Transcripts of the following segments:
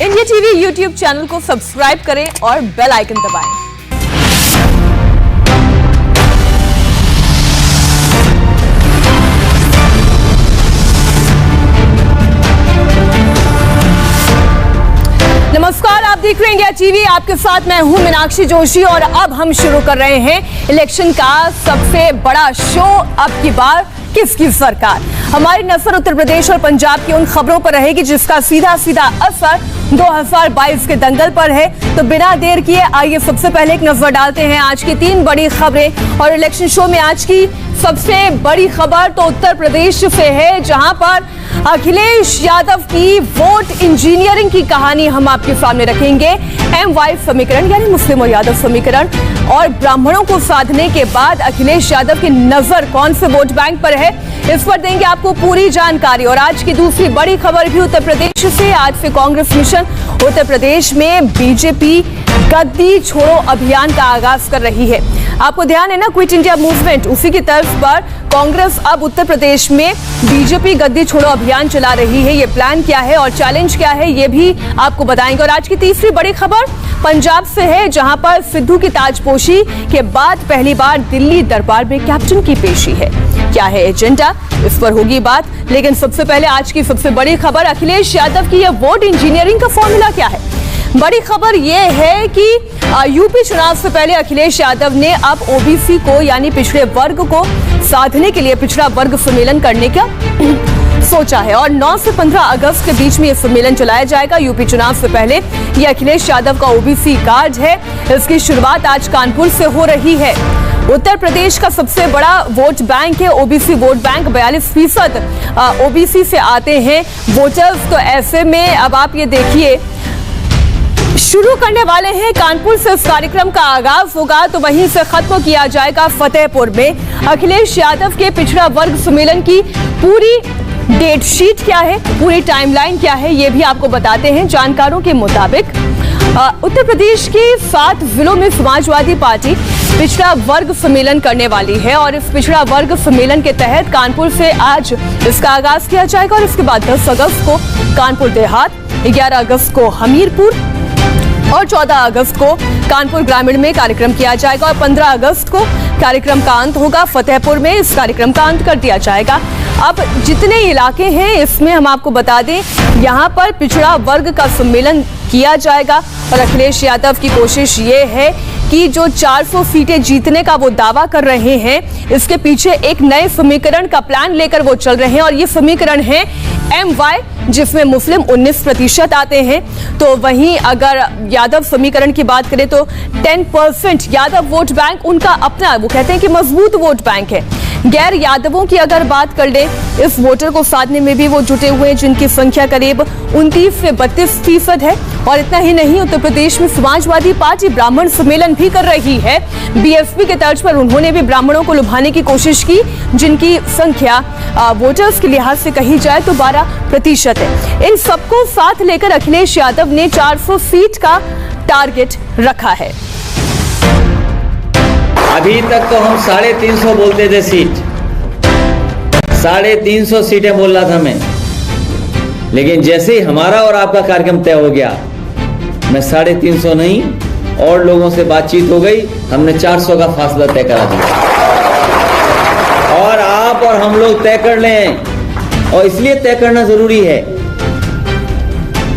India TV YouTube channel को subscribe करें और बेल आइकन दबाएं। नमस्कार, आप देख रहे हैं इंडिया टीवी। आपके साथ मैं हूं मीनाक्षी जोशी और अब हम शुरू कर रहे हैं इलेक्शन का सबसे बड़ा शो। अब की बार किसकी सरकार? हमारी नजर उत्तर प्रदेश और पंजाब की उन खबरों पर रहेगी जिसका सीधा सीधा असर 2022 के दंगल पर है। तो बिना देर किए आइए सबसे पहले एक नजर डालते हैं आज की 3 बड़ी खबरें। और इलेक्शन शो में आज की सबसे बड़ी खबर तो उत्तर प्रदेश से है, जहां पर अखिलेश यादव की वोट इंजीनियरिंग की कहानी हम आपके सामने रखेंगे। MY समीकरण यानी मुस्लिम और यादव समीकरण और ब्राह्मणों को साधने के बाद अखिलेश यादव की नजर कौन से वोट बैंक पर है, इस पर देंगे आपको पूरी जानकारी। और आज की दूसरी बड़ी खबर भी उत्तर प्रदेश से। आज से कांग्रेस मिशन उत्तर प्रदेश में बीजेपी गद्दी छोड़ो अभियान का आगाज कर रही है। आपको ध्यान है ना, क्विट इंडिया मूवमेंट, उसी की तर्ज पर कांग्रेस अब उत्तर प्रदेश में बीजेपी गद्दी छोड़ो अभियान चला रही है। ये प्लान क्या है और चैलेंज क्या है, ये भी आपको बताएंगे। और आज की तीसरी बड़ी खबर पंजाब से है, जहां पर सिद्धू की ताजपोशी के बाद पहली बार दिल्ली दरबार में कैप्टन की पेशी है। क्या है एजेंडा, इस पर होगी बात। लेकिन सबसे पहले आज की सबसे बड़ी खबर, अखिलेश यादव की यह वोट इंजीनियरिंग का फॉर्मूला क्या है। बड़ी खबर यह है कि यूपी चुनाव से पहले अखिलेश यादव ने अब ओबीसी को यानी पिछड़े वर्ग को साधने के लिए पिछड़ा वर्ग सम्मेलन करने का सोचा है। और 9 से 15 अगस्त के बीच में यह सम्मेलन चलाया जाएगा। यूपी चुनाव से पहले यह अखिलेश यादव का ओबीसी कार्ड है। इसकी शुरुआत आज कानपुर से हो रही है। उत्तर प्रदेश का सबसे बड़ा वोट बैंक है ओबीसी वोट बैंक। 42% ओबीसी से आते हैं वोटर्स। तो ऐसे में अब आप ये देखिए, शुरू करने वाले हैं कानपुर से इस कार्यक्रम का आगाज होगा, तो वहीं से खत्म किया जाएगा फतेहपुर में। अखिलेश यादव के पिछड़ा वर्ग सम्मेलन की पूरी डेट शीट क्या है, पूरी टाइमलाइन क्या है, ये भी आपको बताते हैं। जानकारों के मुताबिक उत्तर प्रदेश के 7 जिलों में समाजवादी पार्टी पिछड़ा वर्ग सम्मेलन करने वाली है। और इस पिछड़ा वर्ग सम्मेलन के तहत कानपुर से आज इसका आगाज किया जाएगा। और इसके बाद 10 अगस्त को कानपुर देहात, 11 अगस्त को हमीरपुर और 14 अगस्त को कानपुर ग्रामीण में कार्यक्रम किया जाएगा। और 15 अगस्त को कार्यक्रम का अंत होगा फतेहपुर में। इस कार्यक्रम का अंत कर दिया जाएगा। अब जितने इलाके हैं इसमें हम आपको बता दें, यहाँ पर पिछड़ा वर्ग का सम्मेलन किया जाएगा। और अखिलेश यादव की कोशिश ये है कि जो 400 सीटें जीतने का वो दावा कर रहे हैं, इसके पीछे एक नए समीकरण का प्लान लेकर वो चल रहे हैं। और ये समीकरण है MY, जिसमें मुस्लिम 19% आते हैं। तो वहीं अगर यादव समीकरण की बात करें तो 10% यादव वोट बैंक उनका अपना, वो कहते हैं कि मजबूत वोट बैंक है। गैर यादवों की अगर बात कर ले, इस वोटर को साधने में भी वो जुटे हुए हैं, जिनकी संख्या करीब 29 से 32% है। और इतना ही नहीं, उत्तर प्रदेश में समाजवादी पार्टी ब्राह्मण सम्मेलन भी कर रही है। BSP के तर्ज पर उन्होंने भी ब्राह्मणों को लुभाने की कोशिश की, जिनकी संख्या वोटर्स के लिहाज से कही जाए तो 12% है। इन सबको साथ लेकर अखिलेश यादव ने 400 सीट का टारगेट रखा है। अभी तक तो हम 350 बोलते थे सीट, 350 सीटें बोल रहा था मैं। लेकिन जैसे ही हमारा और आपका कार्यक्रम तय हो गया, मैं 350 नहीं, और लोगों से बातचीत हो गई, हमने 400 का फासला तय करा दिया। और आप और हम लोग तय कर लें, और इसलिए तय करना जरूरी है।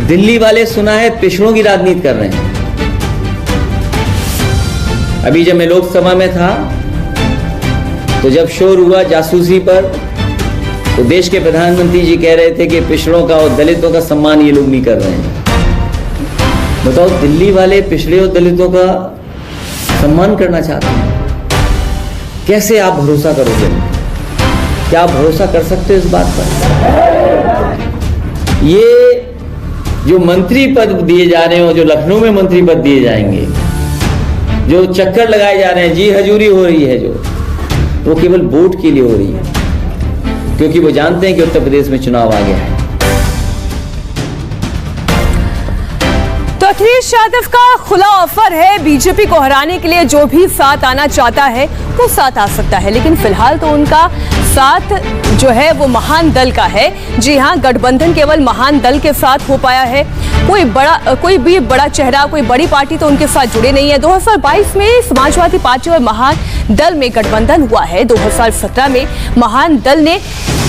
दिल्ली वाले सुना है पिछड़ों की राजनीति कर रहे हैं। अभी जब मैं लोकसभा में था तो जब शोर हुआ जासूसी पर, तो देश के प्रधानमंत्री जी कह रहे थे कि पिछड़ों का और दलितों का सम्मान ये लोग नहीं कर रहे हैं। बताओ, दिल्ली वाले पिछड़े और दलितों का सम्मान करना चाहते हैं, कैसे आप भरोसा करोगे? क्या आप भरोसा कर सकते हो इस बात पर? ये जो मंत्री पद दिए जा रहे हैं, जो लखनऊ में मंत्री पद दिए जाएंगे, जो चक्कर लगाए जा रहे हैं, जी हजूरी हो रही है, जो वो केवल वोट के लिए हो रही है, क्योंकि वो जानते हैं कि उत्तर प्रदेश में चुनाव आ गया है। तो अखिलेश यादव का खुला ऑफर है, बीजेपी को हराने के लिए जो भी साथ आना चाहता है वो साथ आ सकता है। लेकिन फिलहाल तो उनका साथ जो है वो महान दल का है। जी हां, गठबंधन केवल महान दल के साथ हो पाया है। कोई भी बड़ा चेहरा, कोई बड़ी पार्टी तो उनके साथ जुड़े नहीं है। 2022 में समाजवादी पार्टी और महान दल में गठबंधन हुआ है। 2017 में महान दल ने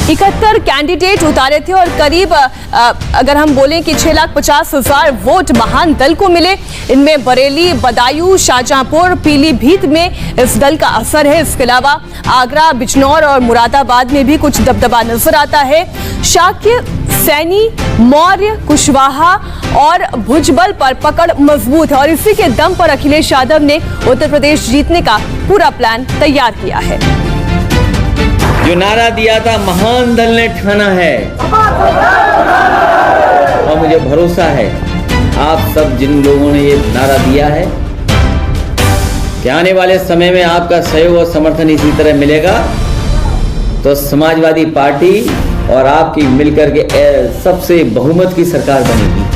71 कैंडिडेट उतारे थे और करीब अगर हम बोलें कि 6,50,000 वोट महान दल को मिले। इनमें बरेली, बदायूं, शाहजहांपुर, पीलीभीत में इस दल का असर है। इसके अलावा आगरा, बिजनौर और मुरादाबाद में भी कुछ दबदबा नजर आता है। शाक्य, सैनी, मौर्य, कुशवाहा और भुजबल पर पकड़ मजबूत है और इसी के दम पर अखिलेश यादव ने उत्तर प्रदेश जीतने का पूरा प्लान तैयार किया है। जो नारा दिया था महान दल ने ठाना है, और मुझे भरोसा है आप सब जिन लोगों ने ये नारा दिया है कि आने वाले समय में आपका सहयोग और समर्थन इसी तरह मिलेगा, तो समाजवादी पार्टी और आपकी मिलकर के सबसे बहुमत की सरकार बनेगी।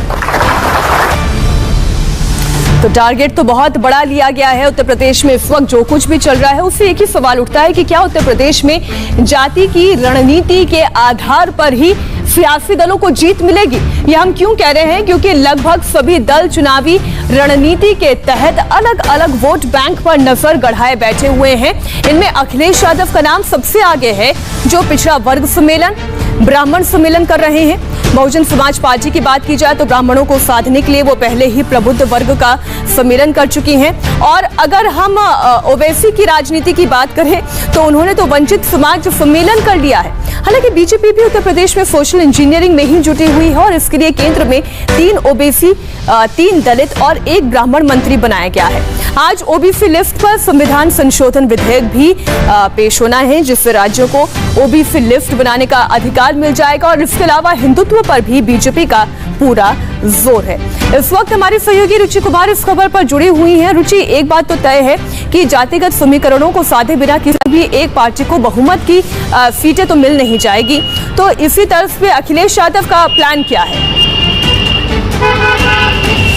तो टारगेट तो बहुत बड़ा लिया गया है। उत्तर प्रदेश में इस वक्त जो कुछ भी चल रहा है उससे एक ही सवाल उठता है कि क्या उत्तर प्रदेश में जाति की रणनीति के आधार पर ही सियासी दलों को जीत मिलेगी? ये हम क्यों कह रहे हैं? क्योंकि लगभग सभी दल चुनावी रणनीति के तहत अलग अलग वोट बैंक पर नजर गढ़ाए बैठे हुए हैं। इनमें अखिलेश यादव का नाम सबसे आगे है, जो पिछड़ा वर्ग सम्मेलन, ब्राह्मण सम्मेलन कर रहे हैं। बहुजन समाज पार्टी की बात की जाए तो ब्राह्मणों को साधने के लिए वो पहले ही प्रबुद्ध वर्ग का सम्मेलन कर चुकी हैं। और अगर हम ओवैसी की राजनीति की बात करें तो उन्होंने तो वंचित समाज सम्मेलन कर लिया है। हालांकि बीजेपी भी उत्तर प्रदेश में सोशल इंजीनियरिंग में ही जुटी हुई है और इसके लिए केंद्र में 3 ओबीसी, 3 दलित और 1 ब्राह्मण मंत्री बनाया गया है। आज ओबीसी लिस्ट पर संविधान संशोधन विधेयक भी पेश होना है, जिससे राज्यों को ओबीसी लिस्ट बनाने का अधिकार मिल जाएगा और इसके अलावा हिंदुत्व पर भी बीजेपी का पूरा जोर है। इस वक्त हमारी सहयोगी रुचि कुमार इस खबर पर जुड़ी हुई है। रुचि, एक बात तो तय है कि जातिगत समीकरणों को साधे बिना किसी भी एक पार्टी को बहुमत की सीटें तो मिल नहीं जाएगी। तो इसी तर्ज पे अखिलेश यादव का प्लान क्या है?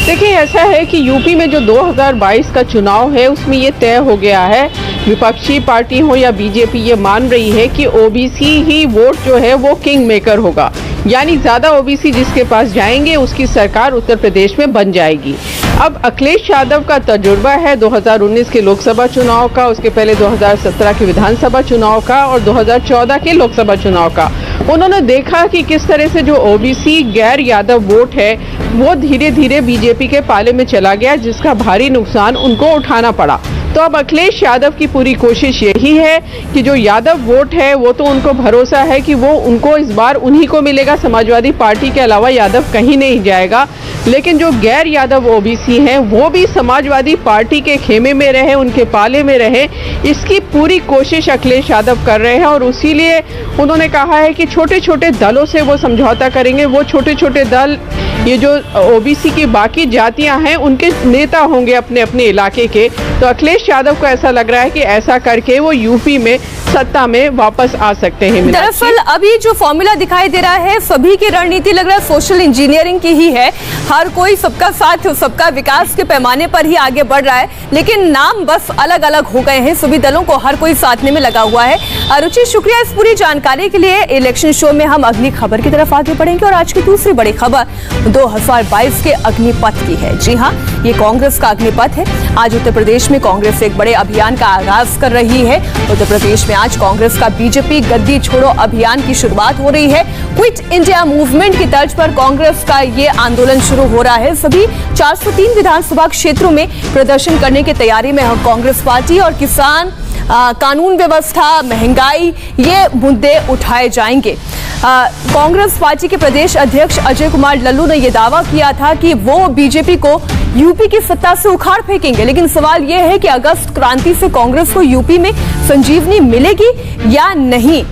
देखिए, ऐसा है कि यूपी में जो 2022 का चुनाव है उसमें ये तय हो गया है, विपक्षी पार्टी हो या बीजेपी ये मान रही है कि ओबीसी ही वोट जो है वो किंग मेकर होगा, यानी ज्यादा ओबीसी जिसके पास जाएंगे उसकी सरकार उत्तर प्रदेश में बन जाएगी। अब अखिलेश यादव का तजुर्बा है 2019 के लोकसभा चुनाव का, उसके पहले 2017 के विधानसभा चुनाव का और 2014 के लोकसभा चुनाव का। उन्होंने देखा कि किस तरह से जो ओबीसी गैर यादव वोट है वो धीरे धीरे बीजेपी के पाले में चला गया, जिसका भारी नुकसान उनको उठाना पड़ा। तो अब अखिलेश यादव की पूरी कोशिश यही है कि जो यादव वोट है वो तो उनको भरोसा है कि वो उनको इस बार उन्हीं को मिलेगा, समाजवादी पार्टी के अलावा यादव कहीं नहीं जाएगा। लेकिन जो गैर यादव ओबीसी हैं वो भी समाजवादी पार्टी के खेमे में रहे, उनके पाले में रहे, इसकी पूरी कोशिश अखिलेश यादव कर रहे हैं। और इसीलिए उन्होंने कहा है कि छोटे छोटे दलों से वो समझौता करेंगे। वो छोटे छोटे दल, ये जो ओबीसी की बाकी जातियां हैं, उनके नेता होंगे अपने अपने इलाके के। तो अखिलेश यादव को ऐसा लग रहा है कि ऐसा करके वो यूपी में सत्ता में वापस आ सकते हैं। दरअसल अभी जो फॉर्मूला दिखाई दे रहा है सभी की रणनीति लग रहा है सोशल इंजीनियरिंग की ही है। हर कोई सबका साथ, सबका विकास के पैमाने पर ही आगे बढ़ रहा है, लेकिन नाम बस अलग अलग हो गए हैं। सभी दलों को हर कोई साधने में लगा हुआ है। रुचि, शुक्रिया इस पूरी जानकारी के लिए। इलेक्शन शो में हम अगली खबर की तरफ आगे बढ़ेंगे और आज की दूसरी बड़ी खबर 2022 के अग्निपथ की है। जी हाँ, ये कांग्रेस का अग्निपथ है। आज उत्तर प्रदेश में कांग्रेस एक बड़े अभियान का आगाज कर रही है। उत्तर प्रदेश में आज कांग्रेस का बीजेपी गद्दी छोड़ो अभियान की शुरुआत हो रही है। क्विट इंडिया मूवमेंट की तर्ज पर कांग्रेस का ये आंदोलन शुरू हो रहा है। सभी 403 विधानसभा क्षेत्रों में प्रदर्शन करने की तैयारी में कांग्रेस पार्टी और किसान, कानून व्यवस्था, महंगाई, ये मुद्दे उठाए जाएंगे। कांग्रेस पार्टी के प्रदेश अध्यक्ष अजय कुमार लल्लू ने यह दावा किया था कि वो बीजेपी को यूपी की सत्ता से उखाड़ फेंकेंगे, लेकिन सवाल यह है कि अगस्त क्रांति से कांग्रेस को यूपी में संजीवनी मिलेगी या नहीं।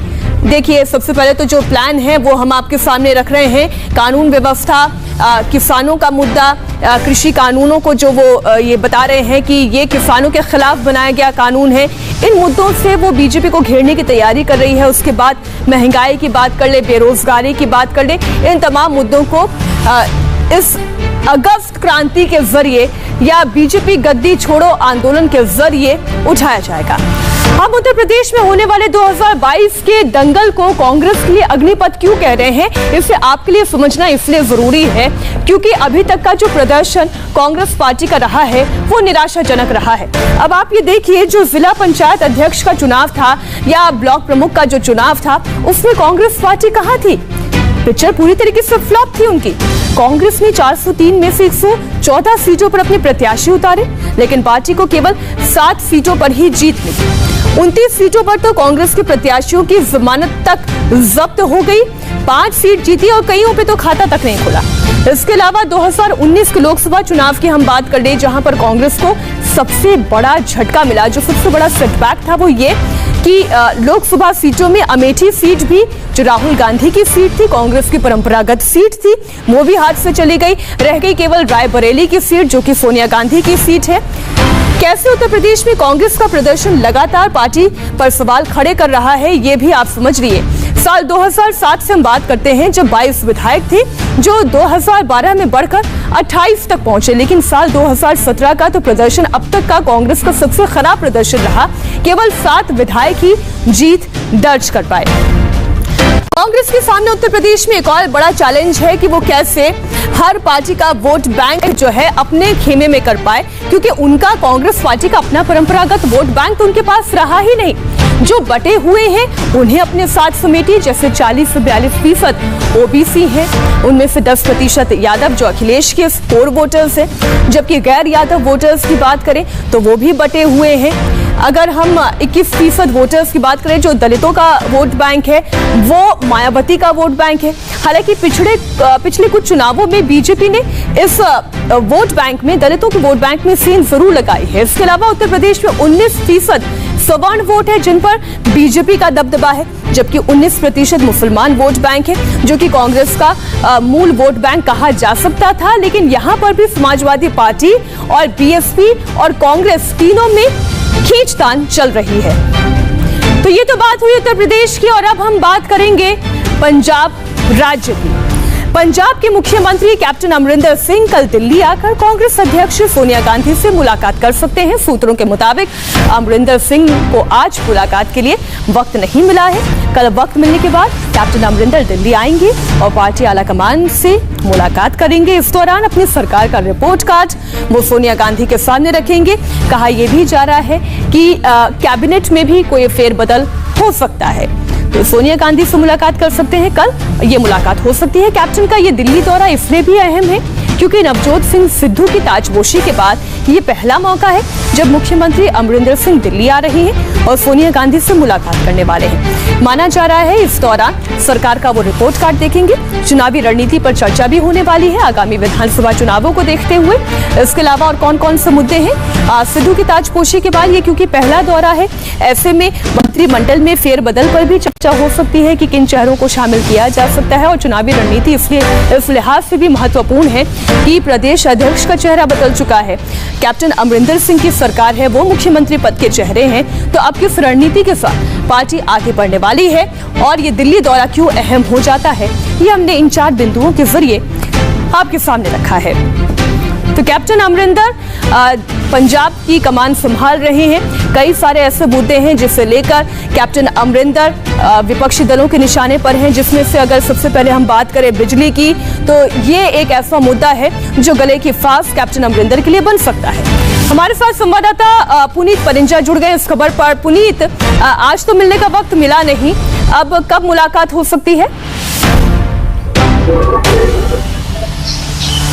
देखिए, सबसे पहले तो जो प्लान है वो हम आपके सामने रख रहे हैं। कानून व्यवस्था, किसानों का मुद्दा, कृषि कानूनों को जो वो ये बता रहे हैं कि ये किसानों के खिलाफ बनाया गया कानून है, इन मुद्दों से वो बीजेपी को घेरने की तैयारी कर रही है। उसके बाद महंगाई की बात कर ले, बेरोजगारी की बात कर ले, इन तमाम मुद्दों को इस अगस्त क्रांति के जरिए या बीजेपी गद्दी छोड़ो आंदोलन के जरिए उठाया जाएगा। हम उत्तर प्रदेश में होने वाले 2022 के दंगल को कांग्रेस के लिए अग्निपथ क्यों कह रहे हैं, इसे आपके लिए समझना इसलिए जरूरी है क्योंकि अभी तक का जो प्रदर्शन कांग्रेस पार्टी का रहा है वो निराशाजनक रहा है। अब आप ये देखिए, जो जिला पंचायत अध्यक्ष का चुनाव था या ब्लॉक प्रमुख का जो चुनाव था, उसमें कांग्रेस पार्टी कहां थी? पिक्चर पूरी तरीके से फ्लॉप थी उनकी। कांग्रेस ने 403 में से 114 सीटों पर अपने प्रत्याशी उतारे, लेकिन पार्टी को केवल 7 सीटों पर ही जीत मिली। 29 सीटों पर तो कांग्रेस के प्रत्याशियों की जमानत तक जब्त हो गई, 5 सीट जीती और कईयों पे तो खाता तक नहीं खुला। इसके अलावा 2019 के लोकसभा चुनाव की हम बात कर ले, जहां पर कांग्रेस को सबसे बड़ा झटका मिला। जो सबसे बड़ा सेटबैक था वो ये कि लोकसभा सीटों में अमेठी सीट भी, जो राहुल गांधी की सीट थी, कांग्रेस की परंपरागत सीट थी, वो भी हाथ से चली गई। रह गई केवल रायबरेली की सीट, जो कि सोनिया गांधी की सीट है। कैसे उत्तर प्रदेश में कांग्रेस का प्रदर्शन लगातार पार्टी पर सवाल खड़े कर रहा है, ये भी आप समझ रही है। साल 2007 से हम बात करते हैं, जब 22 विधायक थे, जो 2012 में बढ़कर 28 तक पहुंचे, लेकिन साल 2017 का तो प्रदर्शन अब तक का कांग्रेस का सबसे खराब प्रदर्शन रहा। केवल 7 विधायक ही जीत दर्ज कर पाए। कांग्रेस के सामने उत्तर प्रदेश में एक और बड़ा चैलेंज है कि वो कैसे हर पार्टी का वोट बैंक जो है अपने खेमे में कर पाए, क्योंकि उनका कांग्रेस पार्टी का अपना परंपरागत वोट बैंक तो उनके पास रहा ही नहीं। जो बटे हुए हैं उन्हें अपने साथ समेटिए, जैसे 40 से 42% ओबीसी हैं, उनमें से 10% यादव जो अखिलेश के कोर वोटर्स हैं, जबकि गैर यादव वोटर्स की बात करें तो वो भी बटे हुए हैं। अगर हम 21% वोटर्स की बात करें, जो दलितों का वोट बैंक है वो मायावती का वोट बैंक है। हालांकि पिछले कुछ चुनावों में बीजेपी ने इस वोट बैंक में, दलितों के वोट बैंक में सेंध जरूर लगाई है। इसके अलावा उत्तर प्रदेश में 19% सवर्ण वोट है जिन पर बीजेपी का दबदबा है, जबकि 19% मुसलमान वोट बैंक है, जो कि कांग्रेस का मूल वोट बैंक कहा जा सकता था। लेकिन यहां पर भी समाजवादी पार्टी और बीएसपी और कांग्रेस तीनों में खींचतान चल रही है। तो ये तो बात हुई उत्तर प्रदेश की, और अब हम बात करेंगे पंजाब राज्य की। पंजाब के मुख्यमंत्री कैप्टन अमरिंदर सिंह कल दिल्ली आकर कांग्रेस अध्यक्ष सोनिया गांधी से मुलाकात कर सकते हैं। सूत्रों के मुताबिक अमरिंदर सिंह को आज मुलाकात के लिए वक्त नहीं मिला है। कल वक्त मिलने के बाद कैप्टन अमरिंदर दिल्ली आएंगे और पार्टी आलाकमान से मुलाकात करेंगे। इस दौरान अपनी सरकार का रिपोर्ट कार्ड वो सोनिया गांधी के सामने रखेंगे। कहा यह भी जा रहा है कि कैबिनेट में भी कोई फेरबदल हो सकता है, तो सोनिया गांधी से मुलाकात कर सकते हैं। कल ये मुलाकात हो सकती है। कैप्टन का ये दिल्ली दौरा इसलिए भी अहम है क्योंकि नवजोत सिंह सिद्धू की ताजपोशी के बाद ये पहला मौका है जब मुख्यमंत्री अमरिंदर सिंह दिल्ली आ रहे हैं और सोनिया गांधी से मुलाकात करने वाले हैं। माना जा रहा है इस दौरान सरकार का वो रिपोर्ट कार्ड देखेंगे। चुनावी रणनीति पर चर्चा भी होने वाली है आगामी विधानसभा चुनावों को देखते हुए। इसके अलावा और कौन कौन से मुद्दे हैं सिद्धू की ताजपोशी के बाद, ये क्योंकि पहला दौरा है, ऐसे में मंत्रिमंडल में फेरबदल पर भी चर्चा हो सकती है कि किन चेहरों को शामिल किया जा सकता है। और चुनावी रणनीति इसलिए इस लिहाज से भी महत्वपूर्ण है कि प्रदेश अध्यक्ष का चेहरा बदल चुका है। कैप्टन अमरिंदर सिंह की सरकार है, वो मुख्यमंत्री पद के चेहरे हैं, तो अब किस रणनीति के साथ पार्टी आगे बढ़ने वाली है और ये दिल्ली दौरा क्यों अहम हो जाता है, ये हमने इन 4 बिंदुओं के जरिए आपके सामने रखा है। तो कैप्टन अमरिंदर पंजाब की कमान संभाल रहे हैं। कई सारे ऐसे मुद्दे हैं जिसे लेकर कैप्टन अमरिंदर विपक्षी दलों के निशाने पर हैं, जिसमें से अगर सबसे पहले हम बात करें बिजली की, तो ये एक ऐसा मुद्दा है जो गले की फांस कैप्टन अमरिंदर के लिए बन सकता है। हमारे साथ संवाददाता पुनीत परिंजा जुड़ गए इस खबर पर। पुनीत, आज तो मिलने का वक्त मिला नहीं, अब कब मुलाकात हो सकती है?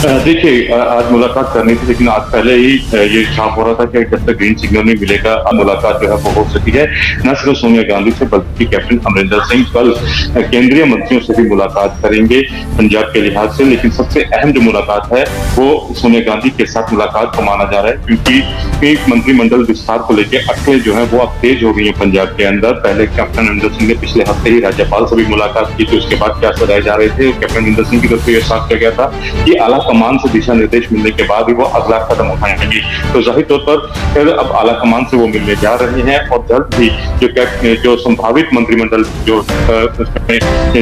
देखिए, आज मुलाकात करनी थी, लेकिन आज पहले ही ये साफ हो रहा था कि जब तक ग्रीन सिग्नल नहीं मिलेगा मुलाकात जो है वो हो सकती है। न सिर्फ सोनिया गांधी से बल्कि कैप्टन अमरिंदर सिंह कल केंद्रीय मंत्रियों से भी मुलाकात करेंगे पंजाब के लिहाज से। लेकिन सबसे अहम जो मुलाकात है वो सोनिया गांधी के साथ मुलाकात को माना जा रहा है, क्योंकि एक मंत्रिमंडल विस्तार को लेकर अटकलें जो है वो अब तेज हो गई है पंजाब के अंदर। पहले कैप्टन अमरिंदर सिंह ने पिछले हफ्ते ही राज्यपाल से भी मुलाकात की थी, उसके बाद क्या सजाए जा रहे थे। कैप्टन अमरिंदर सिंह की तरफ से यह साफ किया गया था कि आला कमान से दिशा निर्देश मिलने के बाद ही वो अगला कदम उठाएंगे। तो जाहिर तौर पर अब आला कमान से वो मिलने जा रहे हैं और जल्द ही जो संभावित मंत्रिमंडल जो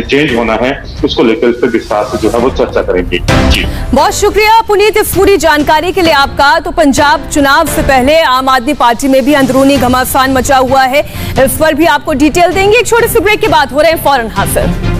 चेंज होना है उसको लेकर इस पर विस्तार से जो है वो चर्चा करेंगे। जी बहुत शुक्रिया पुनीत इस पूरी जानकारी के लिए आपका। तो पंजाब चुनाव से पहले आम आदमी पार्टी में भी अंदरूनी घमासान मचा हुआ है, इस पर भी आपको डिटेल देंगे। एक छोटे से ब्रेक के बाद हो रहे हैं फौरन हासिल।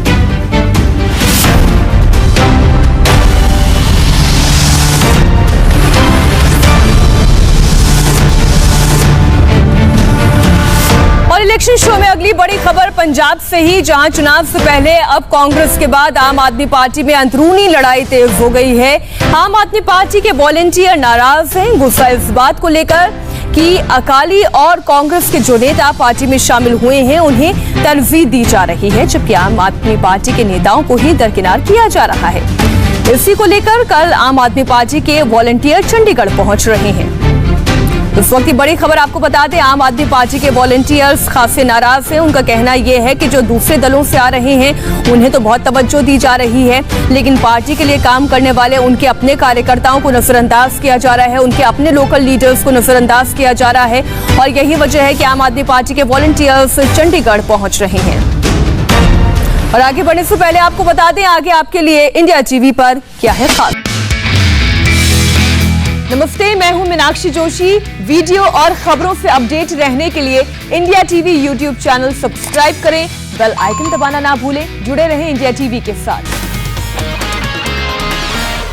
इलेक्शन शो में अगली बड़ी खबर पंजाब से ही, जहां चुनाव से पहले अब कांग्रेस के बाद आम आदमी पार्टी में अंदरूनी लड़ाई तेज हो गई है। आम आदमी पार्टी के वॉलंटियर नाराज हैं, गुस्सा इस बात को लेकर कि अकाली और कांग्रेस के जो नेता पार्टी में शामिल हुए हैं उन्हें तरजीह दी जा रही है, जबकि आम आदमी पार्टी के नेताओं को ही दरकिनार किया जा रहा है। इसी को लेकर कल आम आदमी पार्टी के वॉलंटियर चंडीगढ़ पहुंच रहे हैं। इस वक्त की बड़ी खबर आपको बता दें, आम आदमी पार्टी के वॉलंटियर्स खासे नाराज हैं। उनका कहना यह है कि जो दूसरे दलों से आ रहे हैं उन्हें तो बहुत तवज्जो दी जा रही है, लेकिन पार्टी के लिए काम करने वाले उनके अपने कार्यकर्ताओं को नजरअंदाज किया जा रहा है, उनके अपने लोकल लीडर्स को नजरअंदाज किया जा रहा है। और यही वजह है कि आम आदमी पार्टी के वॉलंटियर्स चंडीगढ़ पहुंच रहे हैं। और आगे बढ़ने से पहले आपको बता दें आगे आपके लिए इंडिया टीवी पर क्या है खास। नमस्ते, मैं हूं मीनाक्षी जोशी। वीडियो और खबरों से अपडेट रहने के लिए India TV YouTube channel subscribe करें, बेल आइकन दबाना ना भूलें। जुड़े रहें इंडिया टीवी के साथ।